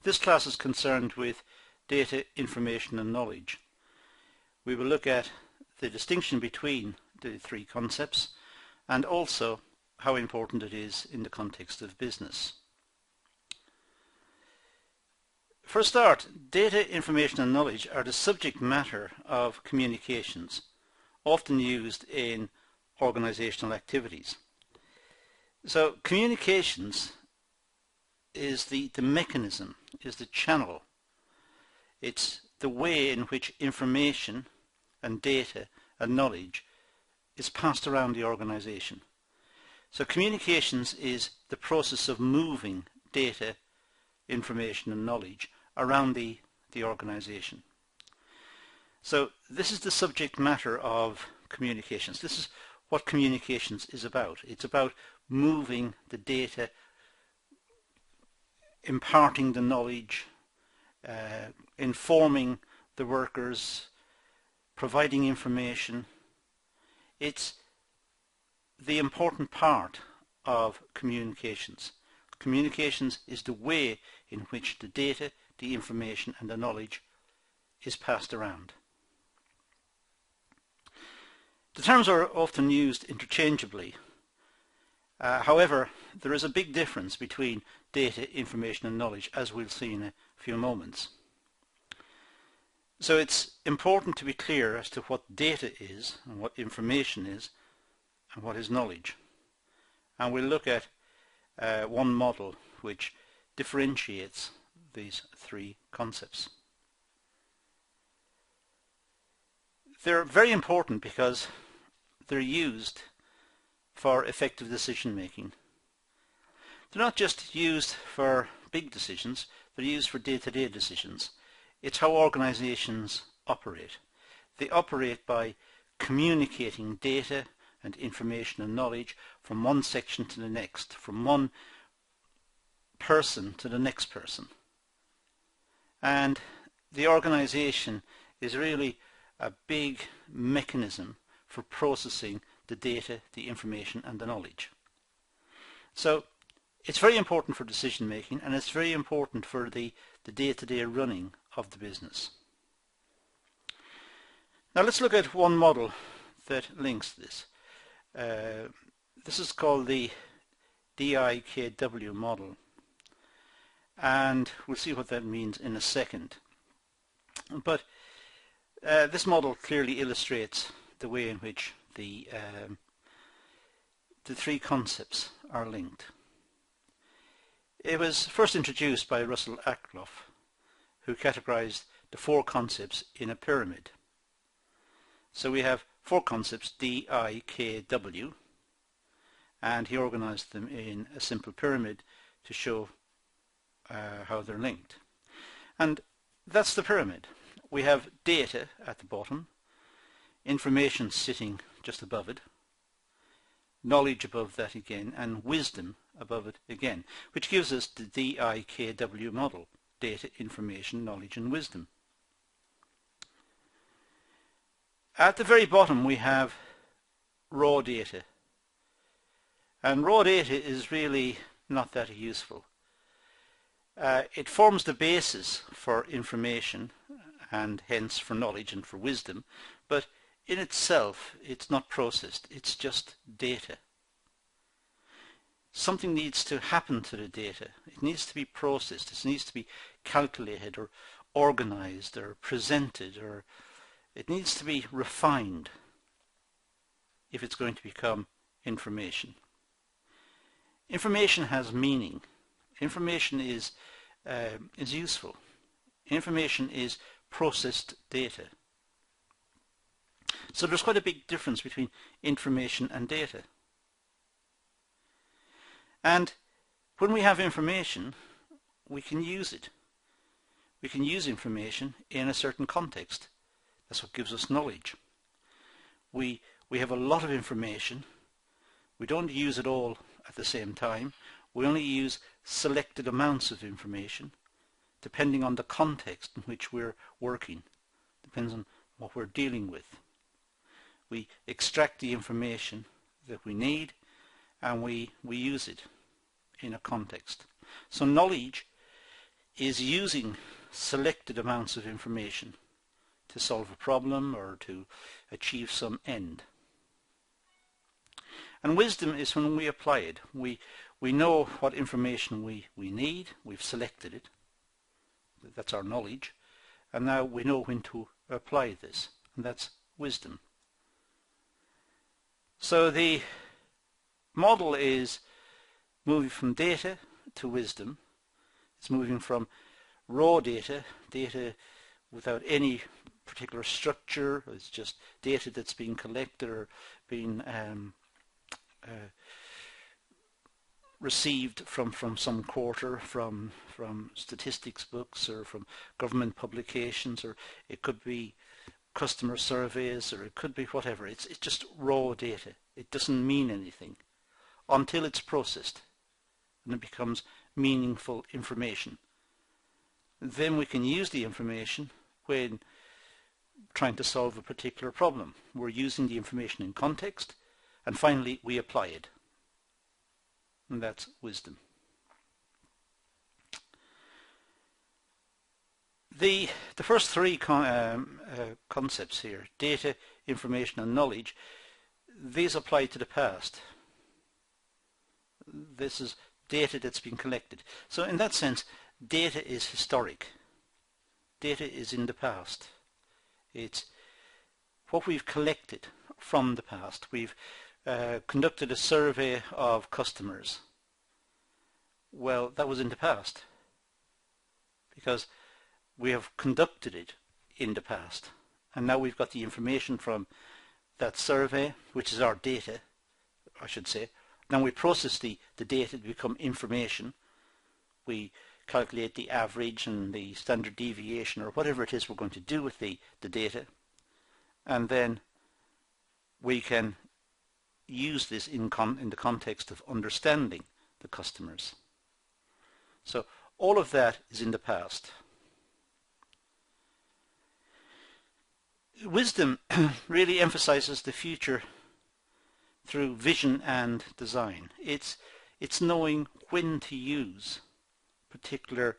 This class is concerned with data, information and knowledge. We will look at the distinction between the three concepts and also how important it is in the context of business. For a start, data, information and knowledge are the subject matter of communications, often used in organizational activities. So communications is the mechanism, is the channel. It's the way in which information and data and knowledge is passed around the organization. So communications is the process of moving data, information and knowledge around the organization. So this is the subject matter of communications. This is what communications is about. It's about moving the data, imparting the knowledge, informing the workers, providing information. It's the important part of communications. Communications is the way in which the data, the information and the knowledge is passed around. The terms are often used interchangeably. However, there is a big difference between data, information and knowledge, as we'll see in a few moments. So it's important to be clear as to what data is and what information is and what is knowledge. And we'll look at one model which differentiates these three concepts. They're very important because they're used for effective decision making. They're not just used for big decisions, they're used for day-to-day decisions. It's how organizations operate. They operate by communicating data and information and knowledge from one section to the next, from one person to the next person. And the organization is really a big mechanism for processing the data, the information and the knowledge. So it's very important for decision making, and it's very important for the day-to-day running of the business. Now let's look at one model that links this. This is called the DIKW model, and we'll see what that means in a second. But this model clearly illustrates the way in which the three concepts are linked. It was first introduced by Russell Ackloff, who categorized the four concepts in a pyramid. So we have four concepts, D, I, K, W, and he organized them in a simple pyramid to show how they're linked. And that's the pyramid. We have data at the bottom, information sitting just above it, knowledge above that again, and wisdom above it again, which gives us the DIKW model: data, information, knowledge and wisdom. At the very bottom we have raw data, and raw data is really not that useful. It forms the basis for information and hence for knowledge and for wisdom, but in itself it's not processed, it's just data. Something needs to happen to the data. It needs to be processed, it needs to be calculated or organized or presented, or it needs to be refined if it's going to become information. Information has meaning. Information is useful. Information is processed data. So there's quite a big difference between information and data. And when we have information, we can use it. We can use information in a certain context. That's what gives us knowledge. We have a lot of information. We don't use it all at the same time. We only use selected amounts of information depending on the context in which we're working. Depends on what we're dealing with. We extract the information that we need and we use it in a context. So knowledge is using selected amounts of information to solve a problem or to achieve some end. And wisdom is when we apply it. We know what information we need, we've selected it, that's our knowledge, and now we know when to apply this, and that's wisdom. So the model is moving from data to wisdom. It's moving from raw data without any particular structure, it's just data that's being collected or being received from some quarter, from statistics books or from government publications, or it could be customer surveys, or it could be whatever. It's just raw data. It doesn't mean anything until it's processed and it becomes meaningful information. Then we can use the information when trying to solve a particular problem. We're using the information in context, and finally we apply it. And that's wisdom. The first three concepts here, data, information and knowledge, these apply to the past. This is data that's been collected. So in that sense, data is historic. Data is in the past. It's what we've collected from the past. We've conducted a survey of customers. Well, that was in the past because we have conducted it in the past, and now we've got the information from that survey, which is our data, I should say. Then we process the data to become information. We calculate the average and the standard deviation or whatever it is we're going to do with the data, and then we can use this in the context of understanding the customers. So all of that is in the past. Wisdom really emphasizes the future through vision and design. It's knowing when to use particular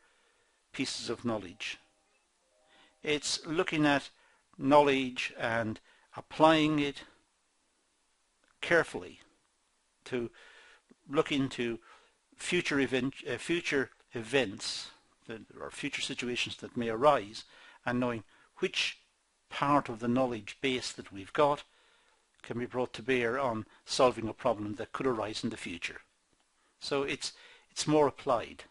pieces of knowledge. It's looking at knowledge and applying it carefully to look into future events or future situations that may arise, and knowing which part of the knowledge base that we've got can be brought to bear on solving a problem that could arise in the future. So it's more applied.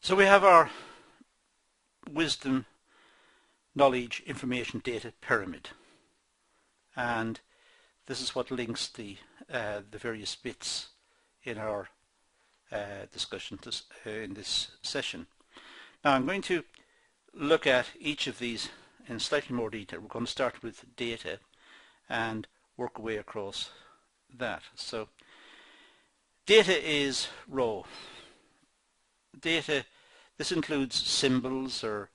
So we have our wisdom, knowledge, information, data pyramid, and this is what links the various bits in our discussion in this session. Now I'm going to look at each of these in slightly more detail. We're going to start with data and work our way across that. So data is raw. Data, this includes symbols or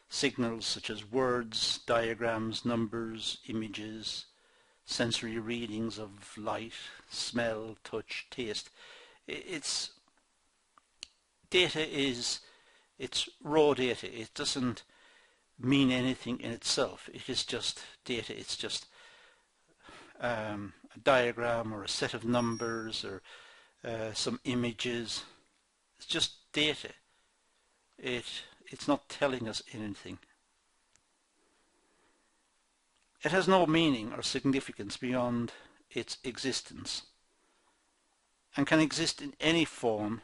signals such as words, diagrams, numbers, images, sensory readings of light, smell, touch, taste. It's raw data. It doesn't mean anything in itself. It is just data. It's just a diagram or a set of numbers or some images. It's just data. It's not telling us anything. It has no meaning or significance beyond its existence, and can exist in any form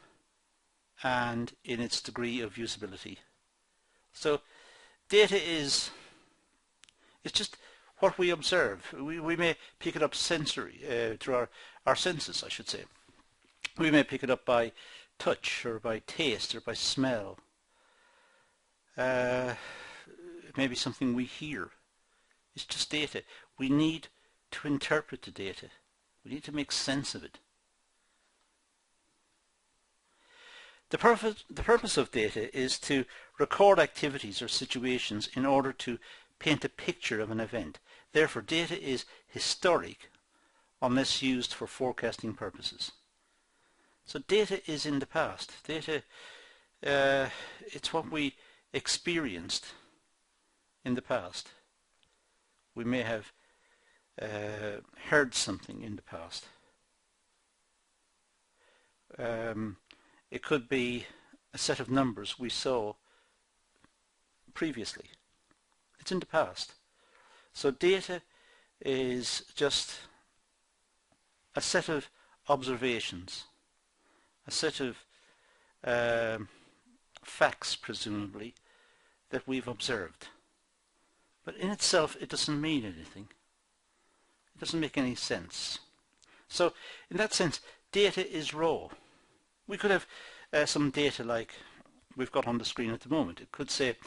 and in its degree of usability. So data is just what we observe. We may pick it up sensory through our senses, I should say. We may pick it up by touch or by taste or by smell. It may be something we hear. It's just data. We need to interpret the data. We need to make sense of it. The purpose of data is to record activities or situations in order to paint a picture of an event. Therefore, data is historic unless used for forecasting purposes. So data is in the past. Data, it's what we experienced in the past. We may have heard something in the past. It could be a set of numbers we saw previously. It's in the past. So data is just a set of observations, a set of facts, presumably, that we've observed. But in itself, it doesn't mean anything. It doesn't make any sense. So, in that sense, data is raw. We could have some data like we've got on the screen at the moment. It could say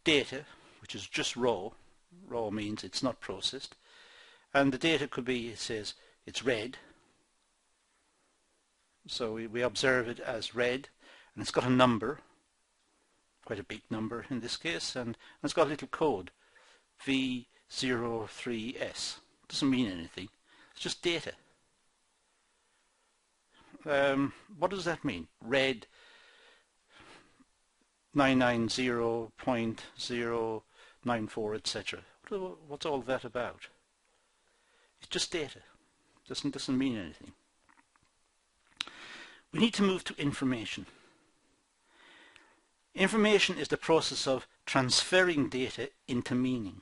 data, which is just raw. Raw means it's not processed. And the data could be, it says, it's red. So we observe it as red, and it's got a number, quite a big number in this case, and it's got a little code, V03S. Doesn't mean anything. It's just data. What does that mean? Red 990.094, etc. What's all that about? It's just data. Doesn't mean anything. We need to move to information. Information is the process of transferring data into meaning.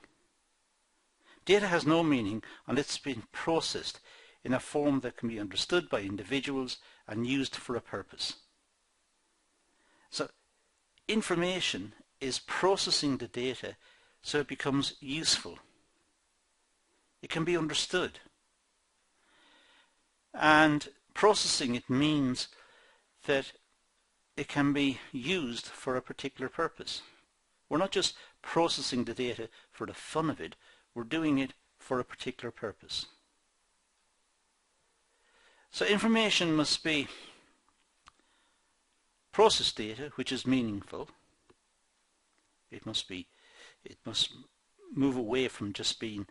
Data has no meaning unless it's been processed in a form that can be understood by individuals and used for a purpose. So, information is processing the data so it becomes useful. It can be understood. And processing it means that it can be used for a particular purpose. We're not just processing the data for the fun of it, we're doing it for a particular purpose. So information must be processed data which is meaningful. It must move away from just being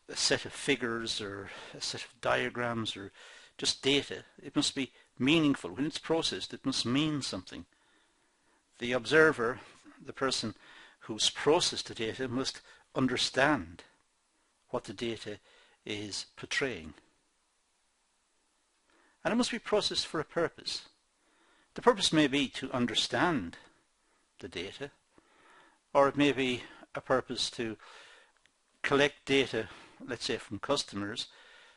a set of figures or a set of diagrams or just data. It must be meaningful. When it's processed, it must mean something. The observer, the person who's processed the data, must understand what the data is portraying. And it must be processed for a purpose. The purpose may be to understand the data, or it may be a purpose to collect data, let's say from customers,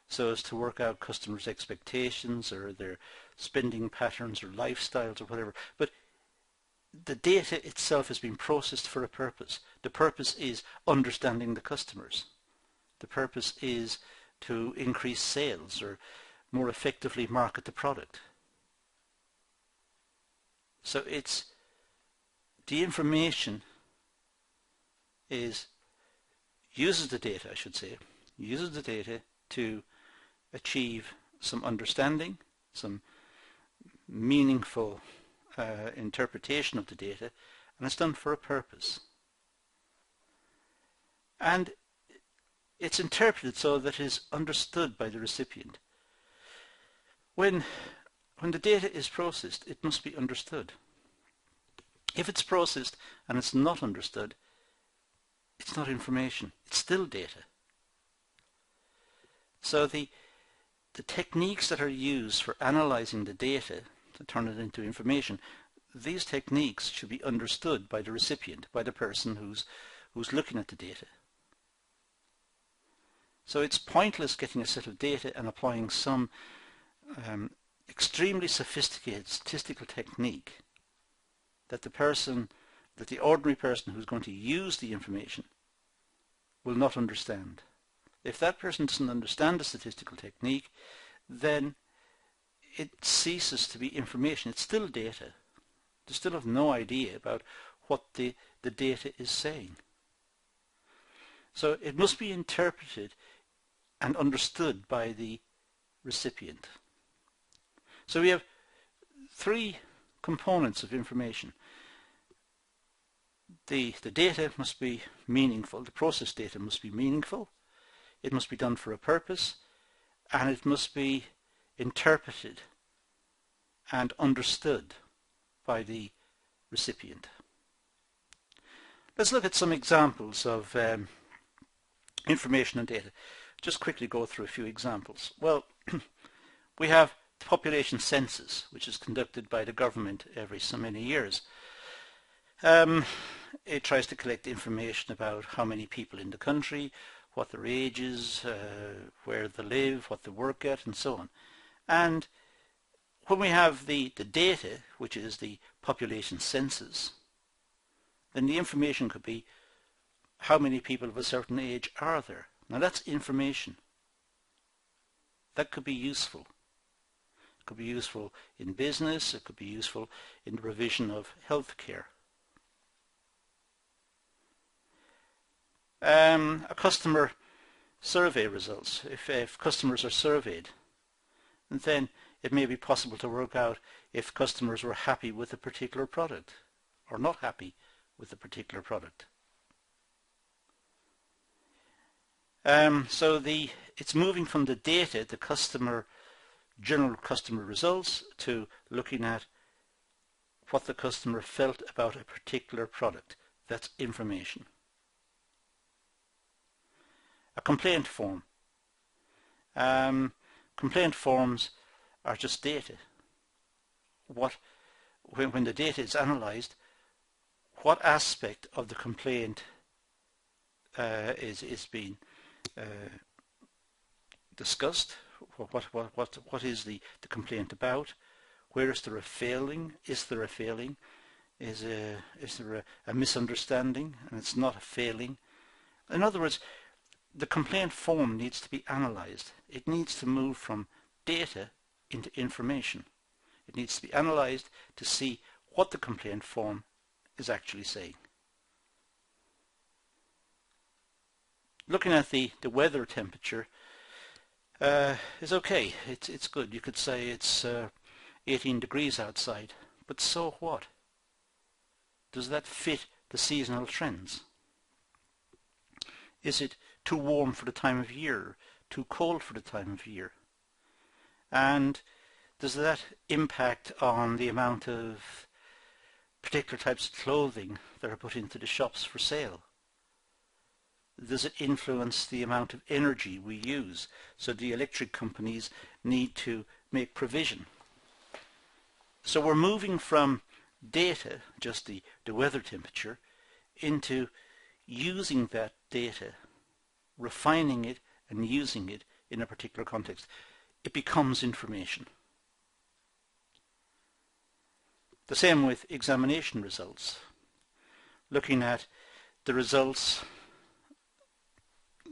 so as to work out customers' expectations or their spending patterns or lifestyles or whatever. But the data itself has been processed for a purpose. The purpose is understanding the customers. The purpose is to increase sales or more effectively market the product. So it's the information uses the data, I should say, uses the data to achieve some understanding, some meaningful interpretation of the data, and it's done for a purpose. And it's interpreted so that it is understood by the recipient. When the data is processed, it must be understood. If it's processed and it's not understood, it's not information, it's still data. So the techniques that are used for analysing the data to turn it into information, these techniques should be understood by the recipient, by the person who's looking at the data. So it's pointless getting a set of data and applying some extremely sophisticated statistical technique that the ordinary person who's going to use the information will not understand. If that person doesn't understand the statistical technique, then it ceases to be information. It's still data. They still have no idea about what the data is saying. So it must be interpreted and understood by the recipient. So we have three components of information. The data must be meaningful, the processed data must be meaningful, it must be done for a purpose, and it must be interpreted and understood by the recipient. Let's look at some examples of information and data. Just quickly go through a few examples. Well, we have the population census, which is conducted by the government every so many years. It tries to collect information about how many people in the country, what their age is, where they live, what they work at, and so on. And when we have the data, which is the population census, then the information could be how many people of a certain age are there. Now that's information. That could be useful. It could be useful in business, it could be useful in the provision of health care. A customer survey results. If customers are surveyed, then it may be possible to work out if customers were happy with a particular product or not happy with a particular product. So it's moving from the data, the general customer results, to looking at what the customer felt about a particular product. That's information. A complaint form. Complaint forms are just data. When the data is analysed, what aspect of the complaint is being discussed? What is the complaint about? Where is there a failing? Is there a failing? Is there a misunderstanding and it's not a failing? In other words, the complaint form needs to be analysed. It needs to move from data into information. It needs to be analysed to see what the complaint form is actually saying. Looking at the weather temperature is okay. It's good. You could say it's 18 degrees outside, but so what? Does that fit the seasonal trends? Is it too warm for the time of year, too cold for the time of year? And does that impact on the amount of particular types of clothing that are put into the shops for sale? Does it influence the amount of energy we use? So the electric companies need to make provision. So we're moving from data, just the weather temperature, into using that data, refining it and using it in a particular context. It becomes information. The same with examination results. Looking at the results,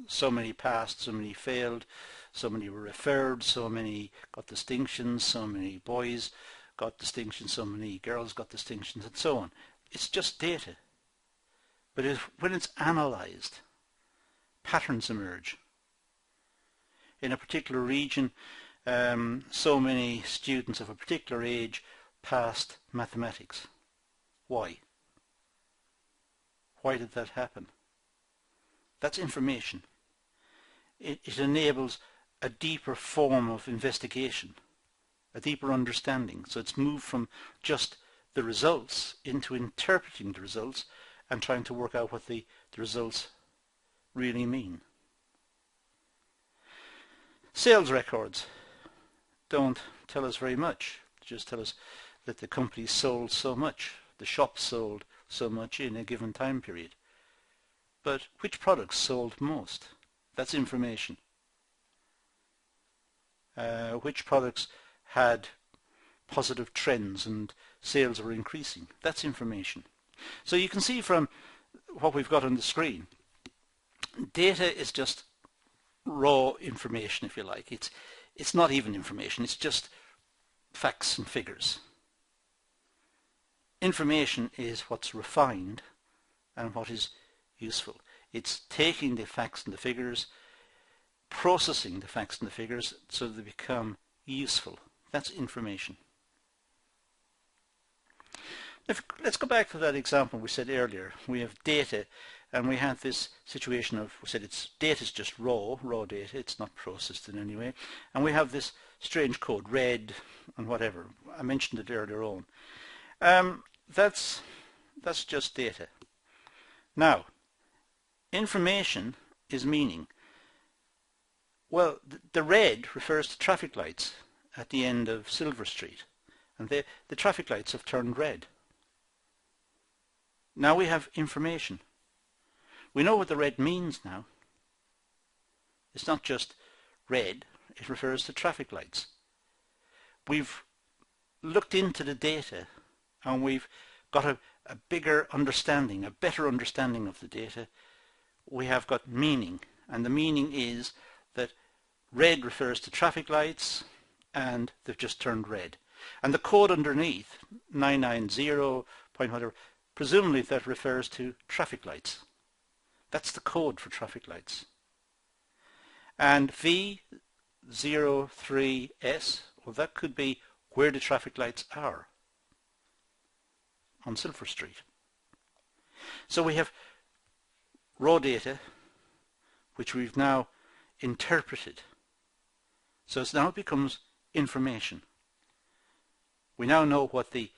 so many passed, so many failed, so many were referred, so many got distinctions, so many boys got distinctions, so many girls got distinctions, and so on. It's just data. But when it's analysed, patterns emerge. In a particular region, so many students of a particular age passed mathematics. Why? Why did that happen? That's information. It enables a deeper form of investigation, a deeper understanding. So it's moved from just the results into interpreting the results and trying to work out what the results really mean. Sales records don't tell us very much. They just tell us that the company sold so much, the shop sold so much in a given time period. But which products sold most? That's information. Which products had positive trends and sales were increasing? That's information. So you can see from what we've got on the screen, data is just raw information, if you like. It's not even information, it's just facts and figures. Information is what's refined and what is useful. It's taking the facts and the figures, processing the facts and the figures so they become useful. That's information. Let's go back to that example we said earlier. We have data and we have this situation of, we said data is just raw data, it's not processed in any way. And we have this strange code, red and whatever. I mentioned it earlier on. That's just data. Now, information is meaning. Well, the red refers to traffic lights at the end of Silver Street, and the traffic lights have turned red. Now we have information. We know what the red means now. It's not just red, it refers to traffic lights. We've looked into the data and we've got a bigger understanding, a better understanding of the data. We have got meaning, and the meaning is that red refers to traffic lights and they've just turned red. And the code underneath, 990 point whatever, presumably that refers to traffic lights. That's the code for traffic lights. And V03S, well, that could be where the traffic lights are on Silver Street. So we have raw data which we've now interpreted. So now it becomes information. We now know what the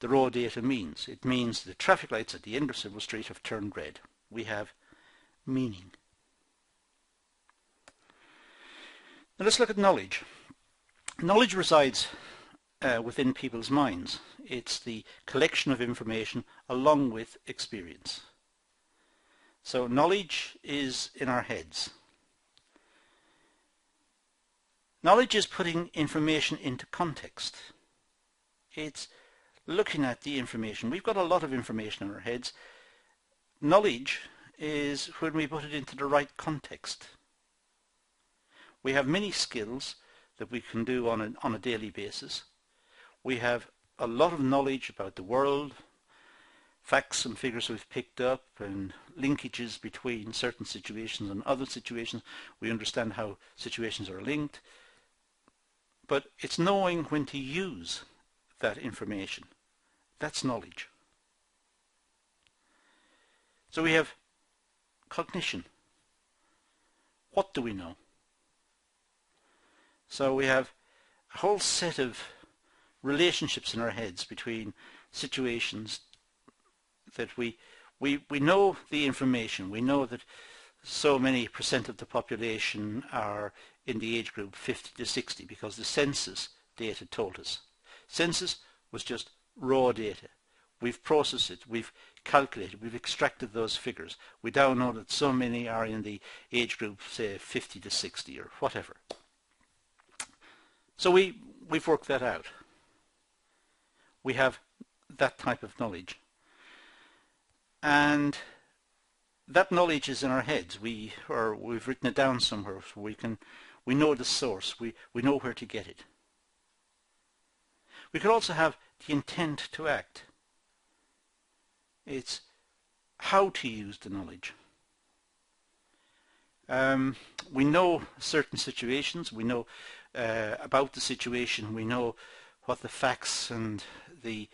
raw data means. It means the traffic lights at the end of Silver Street have turned red. We have meaning. Now let's look at knowledge. Knowledge resides within people's minds. It's the collection of information along with experience. So knowledge is in our heads. Knowledge is putting information into context. It's looking at the information. We've got a lot of information in our heads. Knowledge is when we put it into the right context. We have many skills that we can do on a daily basis. We have a lot of knowledge about the world, facts and figures we've picked up, and linkages between certain situations and other situations. We understand how situations are linked. But it's knowing when to use that information. That's knowledge. So we have cognition. What do we know? So we have a whole set of relationships in our heads between situations that we know the information. We know that so many % of the population are in the age group 50 to 60 because the census data told us. Census was just raw data. We've processed it, we've calculated, we've extracted those figures. We now know that so many are in the age group, say 50 to 60 or whatever. So we've worked that out. We have that type of knowledge. And that knowledge is in our heads. We've written it down somewhere so we know the source, we know where to get it. We could also have the intent to act. It's how to use the knowledge. We know certain situations, we know about the situation, we know what the facts and the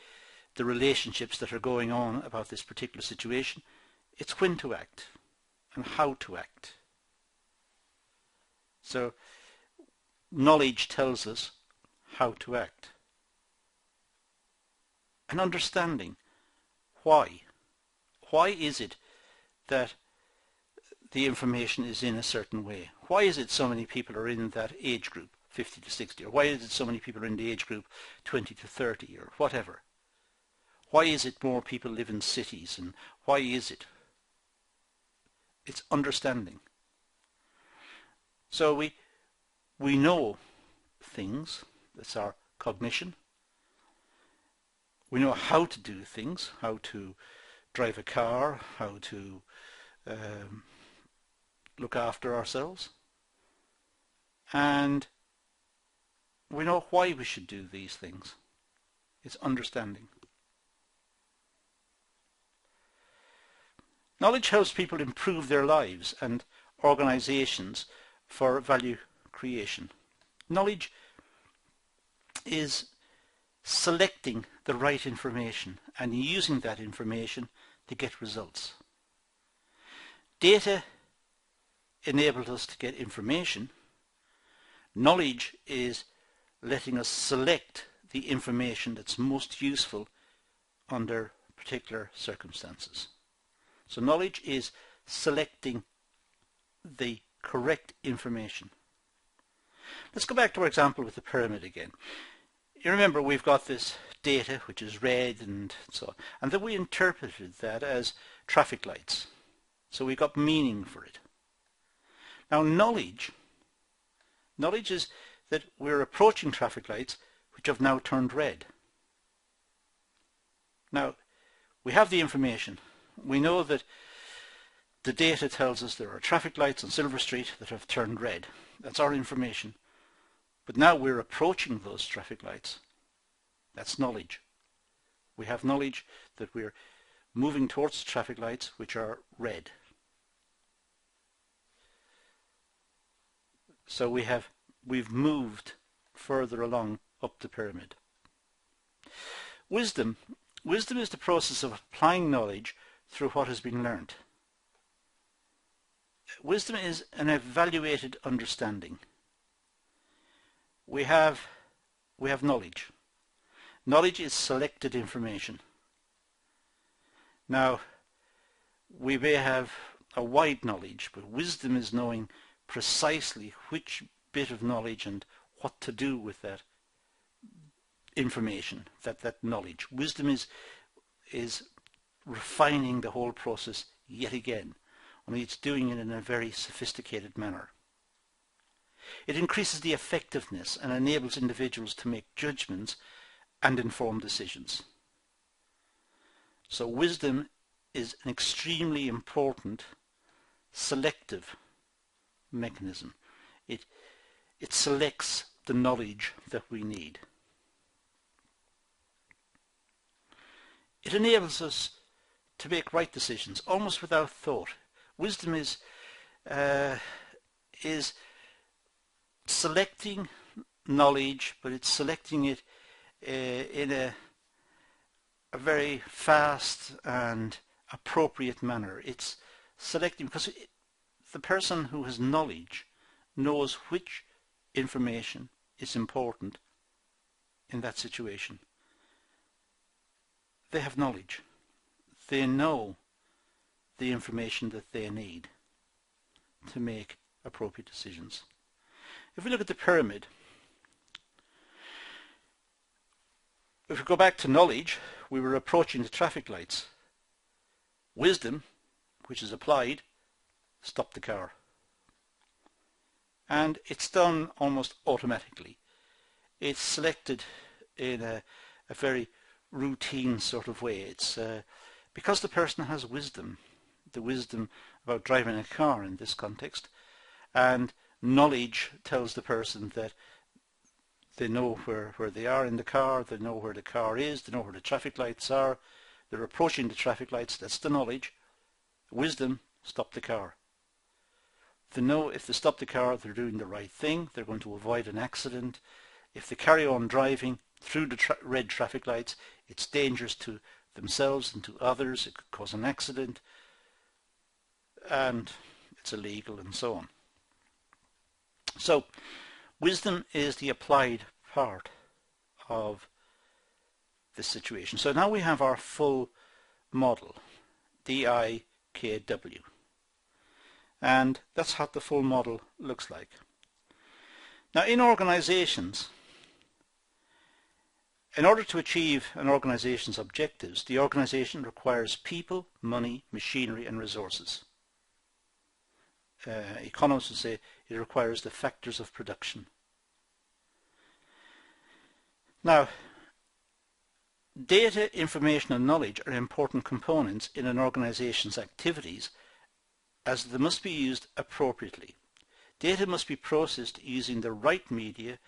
relationships that are going on about this particular situation. It's when to act and how to act. So knowledge tells us how to act. And understanding why. Why is it that the information is in a certain way? Why is it so many people are in that age group, 50 to 60? Or why is it so many people are in the age group 20 to 30 or whatever? Why is it more people live in cities, and why is it? It's understanding. So we know things. That's our cognition. We know how to do things, how to drive a car, how to look after ourselves. And we know why we should do these things. It's understanding. Knowledge helps people improve their lives and organizations for value creation. Knowledge is selecting the right information and using that information to get results. Data enabled us to get information. Knowledge is letting us select the information that's most useful under particular circumstances. So knowledge is selecting the correct information. Let's go back to our example with the pyramid again. You remember we've got this data which is red and so on, and then we interpreted that as traffic lights. So we got meaning for it. Now knowledge is that we're approaching traffic lights which have now turned red. Now we have the information. We know that the data tells us there are traffic lights on Silver Street that have turned red. That's our information. But now we're approaching those traffic lights. That's knowledge. We have knowledge that we're moving towards the traffic lights which are red. So we've moved further along up the pyramid. Wisdom is the process of applying knowledge through what has been learnt. Wisdom is an evaluated understanding. We have knowledge. Knowledge is selected information. Now, we may have a wide knowledge, but wisdom is knowing precisely which bit of knowledge and what to do with that information, that knowledge. Wisdom is refining the whole process yet again, only it's doing it in a very sophisticated manner. It increases the effectiveness and enables individuals to make judgments and informed decisions. So wisdom is an extremely important selective mechanism. It selects the knowledge that we need. It enables us to make right decisions almost without thought. Wisdom is selecting knowledge, but it's selecting it in a very fast and appropriate manner. It's selecting because the person who has knowledge knows which information is important in that situation. They have knowledge. They know the information that they need to make appropriate decisions. If we look at the pyramid, if we go back to knowledge, we were approaching the traffic lights. Wisdom, which is applied, stop the car. And it's done almost automatically. It's selected in a very routine sort of way. It's because the person has wisdom, the wisdom about driving a car in this context, and knowledge tells the person that they know where they are in the car, they know where the car is, they know where the traffic lights are, they're approaching the traffic lights, that's the knowledge. Wisdom, stop the car. They know if they stop the car, they're doing the right thing, they're going to avoid an accident. If they carry on driving through the red traffic lights, it's dangerous to themselves and to others, it could cause an accident, and it's illegal and so on. So, wisdom is the applied part of this situation. So now we have our full model, DIKW. And that's how the full model looks like. Now in organizations, in order to achieve an organization's objectives, the organization requires people, money, machinery and resources. Economists would say it requires the factors of production. Now, data, information and knowledge are important components in an organization's activities as they must be used appropriately. Data must be processed using the right media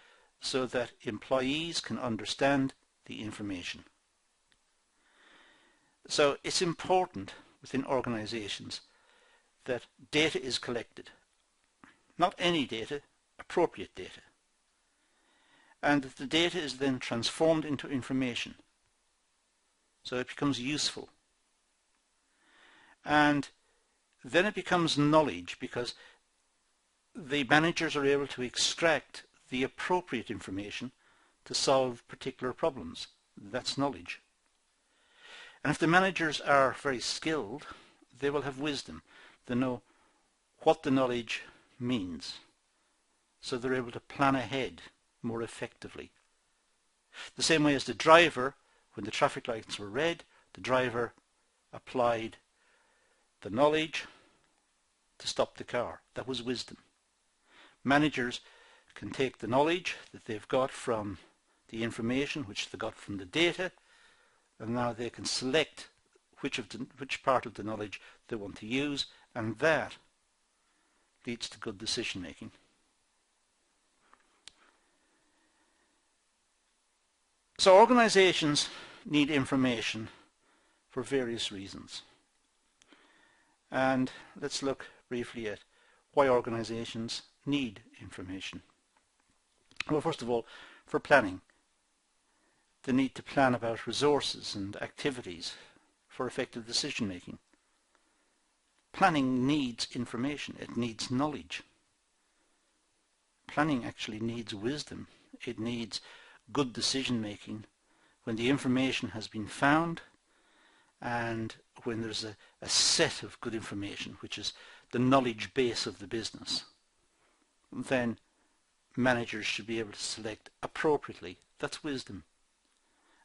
so that employees can understand the information. So it's important within organizations that data is collected. Not any data, appropriate data. And that the data is then transformed into information. So it becomes useful. And then it becomes knowledge because the managers are able to extract the appropriate information to solve particular problems. That's knowledge. And if the managers are very skilled, they will have wisdom. They know what the knowledge means, so they're able to plan ahead more effectively. The same way as the driver, when the traffic lights were red, the driver applied the knowledge to stop the car. That was wisdom. Managers can take the knowledge that they've got from the information which they got from the data, and now they can select which part of the knowledge they want to use, and that leads to good decision making. So organizations need information for various reasons. And let's look briefly at why organizations need information. Well, first of all, for planning. The need to plan about resources and activities for effective decision making. Planning needs information. It needs knowledge. Planning actually needs wisdom. It needs good decision making when the information has been found and when there's a set of good information, which is the knowledge base of the business. Then managers should be able to select appropriately. That's wisdom.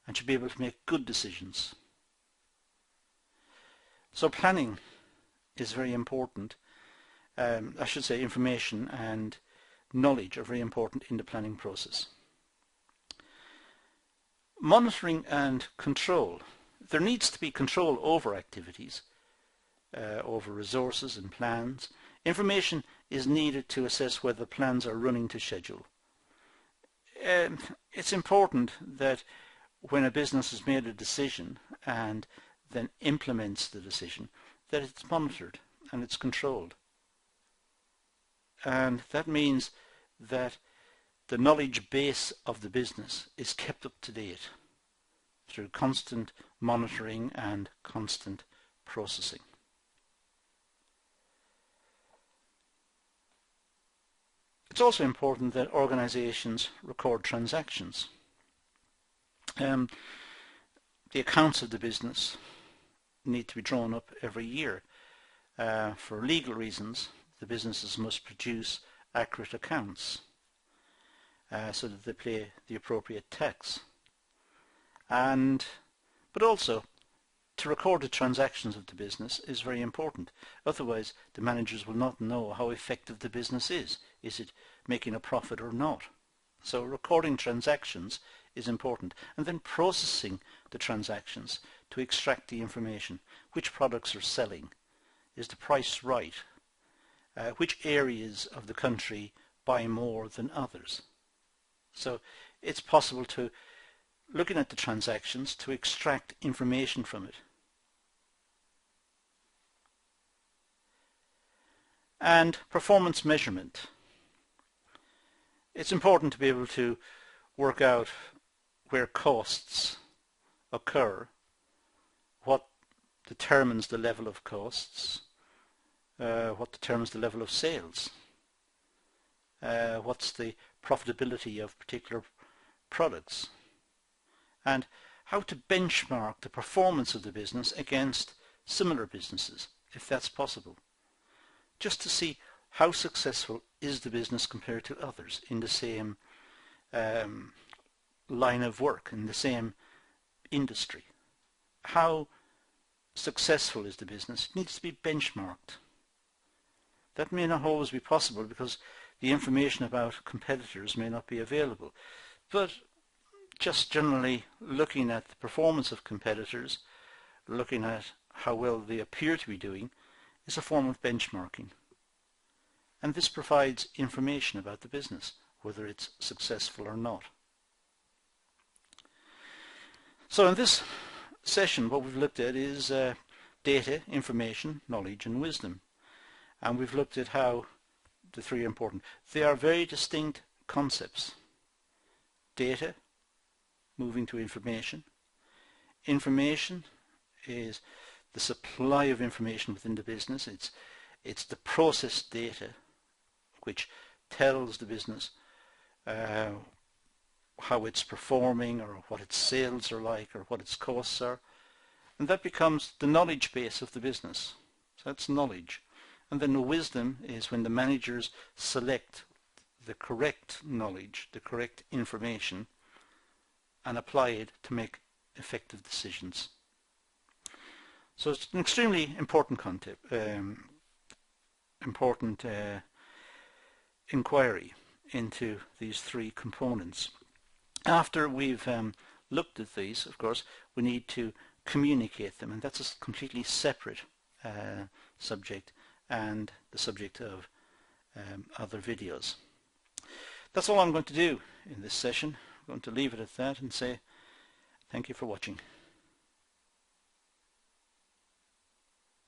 And should be able to make good decisions. So planning is very important. I should say information and knowledge are very important in the planning process. Monitoring and control. There needs to be control over activities, over resources and plans. Information is needed to assess whether plans are running to schedule. It's important that when a business has made a decision and then implements the decision, that it's monitored and it's controlled. And that means that the knowledge base of the business is kept up to date through constant monitoring and constant processing. It's also important that organizations record transactions. The accounts of the business need to be drawn up every year. For legal reasons, the businesses must produce accurate accounts so that they pay the appropriate tax. But also, to record the transactions of the business is very important. Otherwise, the managers will not know how effective the business is. Is it making a profit or not? So recording transactions is important. And then processing the transactions to extract the information. Which products are selling? Is the price right? Which areas of the country buy more than others? So it's possible to, looking at the transactions, to extract information from it. And performance measurement. It's important to be able to work out where costs occur, what determines the level of costs, what determines the level of sales, what's the profitability of particular products, and how to benchmark the performance of the business against similar businesses, if that's possible, just to see how successful is the business compared to others in the same line of work, in the same industry. How successful is the business? It needs to be benchmarked. That may not always be possible because the information about competitors may not be available. But just generally looking at the performance of competitors, looking at how well they appear to be doing, is a form of benchmarking. And this provides information about the business, whether it's successful or not. So in this session what we've looked at is data, information, knowledge and wisdom. And we've looked at how the three are important. They are very distinct concepts. Data, moving to information. Information is the supply of information within the business. It's the processed data which tells the business how it's performing, or what its sales are like, or what its costs are. And that becomes the knowledge base of the business. So that's knowledge. And then the wisdom is when the managers select the correct knowledge, the correct information, and apply it to make effective decisions. So it's an extremely important concept, inquiry into these three components. After we've looked at these, of course, we need to communicate them, and that's a completely separate subject and the subject of other videos. That's all I'm going to do in this session. I'm going to leave it at that and say thank you for watching.